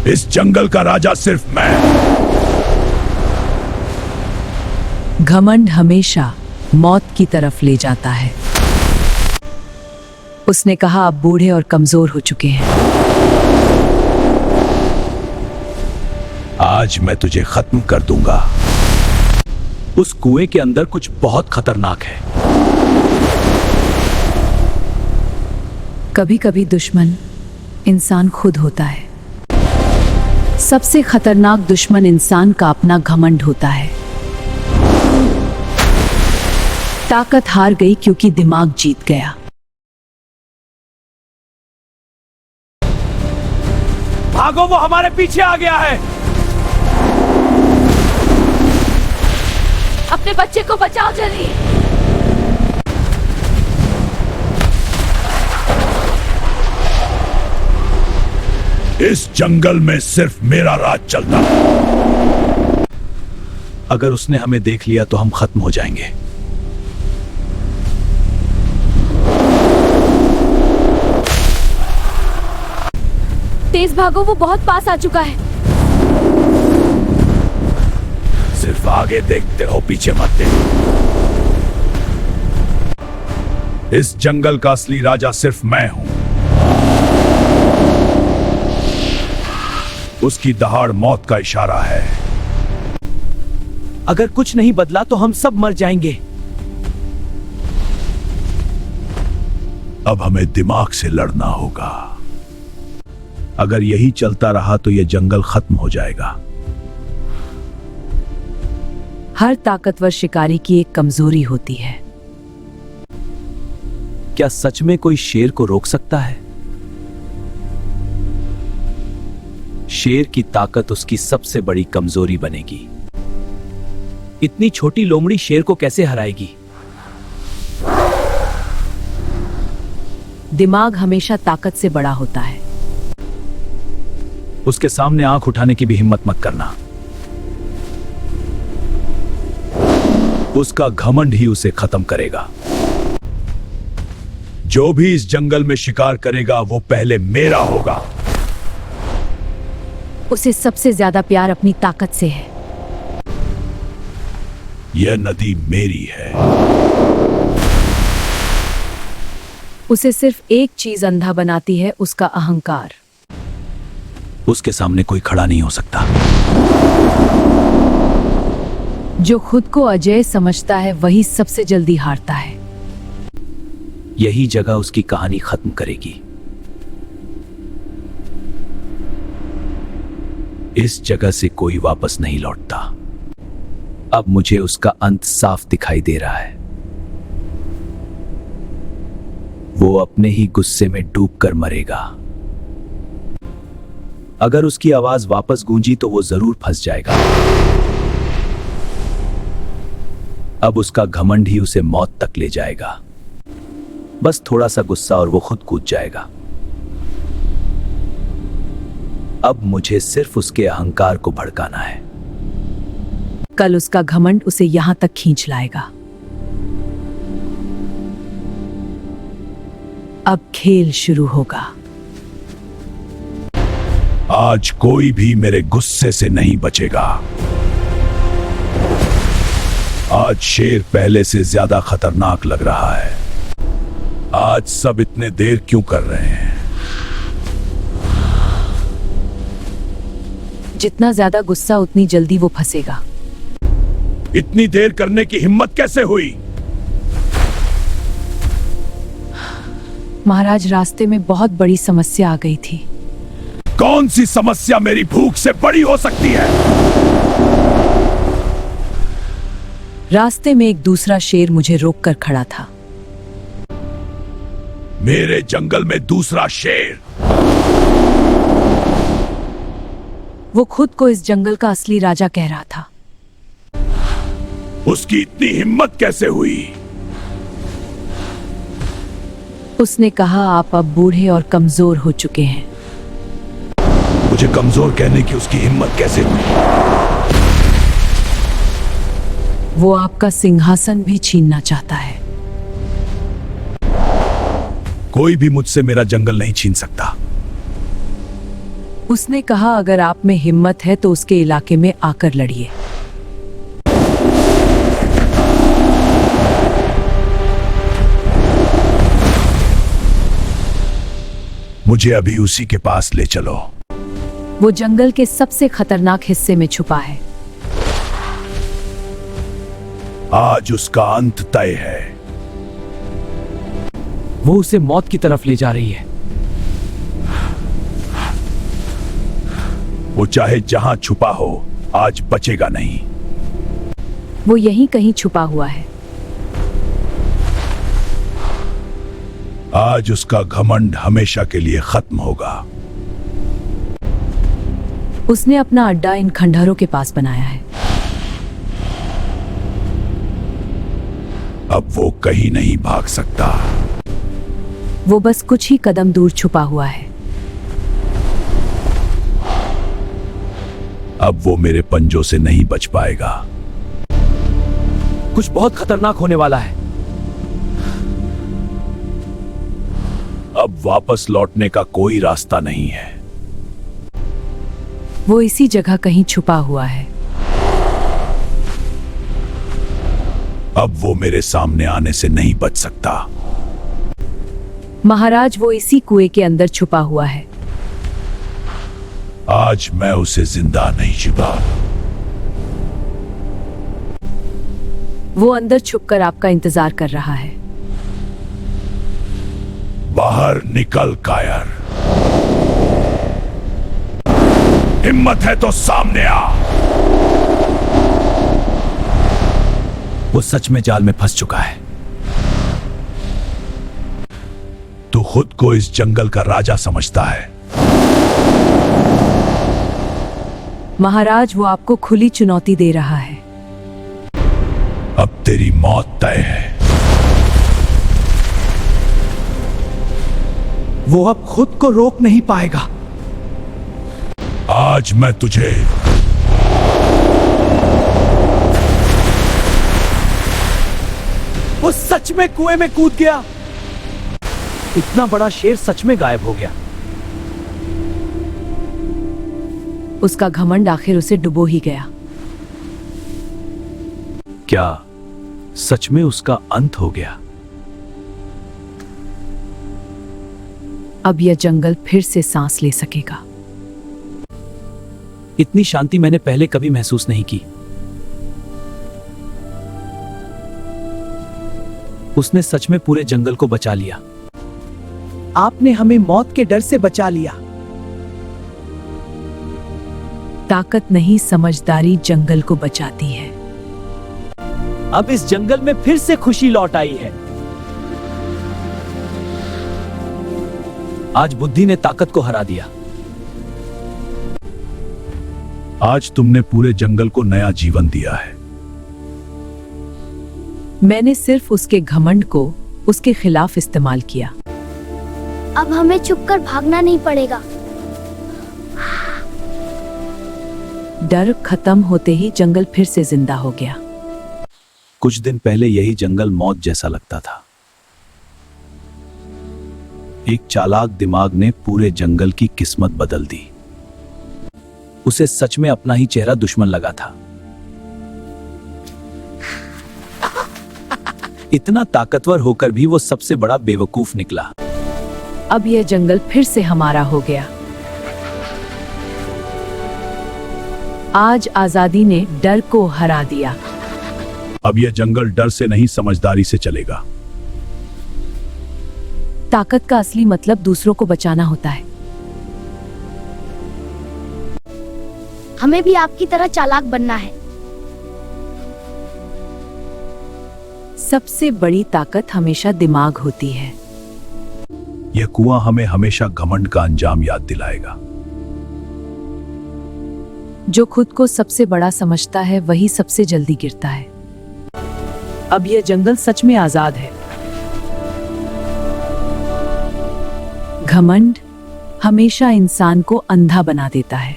इस जंगल का राजा सिर्फ मैं। घमंड हमेशा मौत की तरफ ले जाता है। उसने कहा, आप बूढ़े और कमजोर हो चुके हैं। आज मैं तुझे खत्म कर दूंगा। उस कुएं के अंदर कुछ बहुत खतरनाक है। कभी कभी दुश्मन इंसान खुद होता है। सबसे खतरनाक दुश्मन इंसान का अपना घमंड होता है। ताकत हार गई क्योंकि दिमाग जीत गया। भागो, वो हमारे पीछे आ गया है। अपने बच्चे को बचाओ जल्दी। इस जंगल में सिर्फ मेरा राज चलता। अगर उसने हमें देख लिया तो हम खत्म हो जाएंगे। तेज भागो, वो बहुत पास आ चुका है। सिर्फ आगे देखते हो, पीछे मत देखो। इस जंगल का असली राजा सिर्फ मैं हूं। उसकी दहाड़ मौत का इशारा है। अगर कुछ नहीं बदला तो हम सब मर जाएंगे। अब हमें दिमाग से लड़ना होगा। अगर यही चलता रहा तो यह जंगल खत्म हो जाएगा। हर ताकतवर शिकारी की एक कमजोरी होती है। क्या सच में कोई शेर को रोक सकता है? शेर की ताकत उसकी सबसे बड़ी कमजोरी बनेगी। इतनी छोटी लोमड़ी शेर को कैसे हराएगी? दिमाग हमेशा ताकत से बड़ा होता है। उसके सामने आंख उठाने की भी हिम्मत मत करना। उसका घमंड ही उसे खत्म करेगा। जो भी इस जंगल में शिकार करेगा वो पहले मेरा होगा। उसे सबसे ज्यादा प्यार अपनी ताकत से है। यह नदी मेरी है। उसे सिर्फ एक चीज अंधा बनाती है, उसका अहंकार। उसके सामने कोई खड़ा नहीं हो सकता। जो खुद को अजय समझता है वही सबसे जल्दी हारता है। यही जगह उसकी कहानी खत्म करेगी। इस जगह से कोई वापस नहीं लौटता। अब मुझे उसका अंत साफ दिखाई दे रहा है। वो अपने ही गुस्से में डूबकर मरेगा। अगर उसकी आवाज वापस गूंजी तो वो जरूर फंस जाएगा। अब उसका घमंड ही उसे मौत तक ले जाएगा। बस थोड़ा सा गुस्सा और वो खुद कूद जाएगा। अब मुझे सिर्फ उसके अहंकार को भड़काना है। कल उसका घमंड उसे यहां तक खींच लाएगा। अब खेल शुरू होगा। आज कोई भी मेरे गुस्से से नहीं बचेगा। आज शेर पहले से ज्यादा खतरनाक लग रहा है। आज सब इतने देर क्यों कर रहे हैं? जितना ज्यादा गुस्सा उतनी जल्दी वो फंसेगा। इतनी देर करने की हिम्मत कैसे हुई? महाराज, रास्ते में बहुत बड़ी समस्या आ गई थी। कौन सी समस्या मेरी भूख से बड़ी हो सकती है? रास्ते में एक दूसरा शेर मुझे रोककर खड़ा था। मेरे जंगल में दूसरा शेर? वो खुद को इस जंगल का असली राजा कह रहा था। उसकी इतनी हिम्मत कैसे हुई? उसने कहा, आप अब बूढ़े और कमजोर हो चुके हैं। मुझे कमजोर कहने की उसकी हिम्मत कैसे हुई? वो आपका सिंहासन भी छीनना चाहता है। कोई भी मुझसे मेरा जंगल नहीं छीन सकता। उसने कहा, अगर आप में हिम्मत है तो उसके इलाके में आकर लड़िए। मुझे अभी उसी के पास ले चलो। वो जंगल के सबसे खतरनाक हिस्से में छुपा है। आज उसका अंत तय है। वो उसे मौत की तरफ ले जा रही है। वो चाहे जहां छुपा हो, आज बचेगा नहीं। वो यहीं कहीं छुपा हुआ है। आज उसका घमंड हमेशा के लिए खत्म होगा। उसने अपना अड्डा इन खंडहरों के पास बनाया है। अब वो कहीं नहीं भाग सकता। वो बस कुछ ही कदम दूर छुपा हुआ है। अब वो मेरे पंजों से नहीं बच पाएगा। कुछ बहुत खतरनाक होने वाला है। अब वापस लौटने का कोई रास्ता नहीं है। वो इसी जगह कहीं छुपा हुआ है। अब वो मेरे सामने आने से नहीं बच सकता। महाराज, वो इसी कुएं के अंदर छुपा हुआ है। आज मैं उसे जिंदा नहीं छुपा। वो अंदर छुपकर आपका इंतजार कर रहा है। बाहर निकल कायर। हिम्मत है तो सामने आ। वो सच में जाल में फंस चुका है। तू खुद को इस जंगल का राजा समझता है। महाराज, वो आपको खुली चुनौती दे रहा है। अब तेरी मौत तय है। वो अब खुद को रोक नहीं पाएगा। आज मैं तुझे वो सच में कुएं में कूद गया। इतना बड़ा शेर सच में गायब हो गया। उसका घमंड आखिर उसे डुबो ही गया। क्या सच में उसका अंत हो गया? अब यह जंगल फिर से सांस ले सकेगा। इतनी शांति मैंने पहले कभी महसूस नहीं की। उसने सच में पूरे जंगल को बचा लिया। आपने हमें मौत के डर से बचा लिया। ताकत नहीं, समझदारी जंगल को बचाती है। अब इस जंगल में फिर से खुशी लौट आई है। आज बुद्धि ने ताकत को हरा दिया। आज तुमने पूरे जंगल को नया जीवन दिया है। मैंने सिर्फ उसके घमंड को उसके खिलाफ इस्तेमाल किया। अब हमें छुपकर भागना नहीं पड़ेगा। डर खत्म होते ही जंगल फिर से जिंदा हो गया। कुछ दिन पहले यही जंगल मौत जैसा लगता था। एक चालाक दिमाग ने पूरे जंगल की किस्मत बदल दी। उसे सच में अपना ही चेहरा दुश्मन लगा था। इतना ताकतवर होकर भी वो सबसे बड़ा बेवकूफ निकला। अब यह जंगल फिर से हमारा हो गया। आज आजादी ने डर को हरा दिया। अब यह जंगल डर से नहीं, समझदारी से चलेगा। ताकत का असली मतलब दूसरों को बचाना होता है। हमें भी आपकी तरह चालाक बनना है। सबसे बड़ी ताकत हमेशा दिमाग होती है। यह कुआं हमें हमेशा घमंड का अंजाम याद दिलाएगा। जो खुद को सबसे बड़ा समझता है वही सबसे जल्दी गिरता है। अब यह जंगल सच में आजाद है। घमंड हमेशा इंसान को अंधा बना देता है।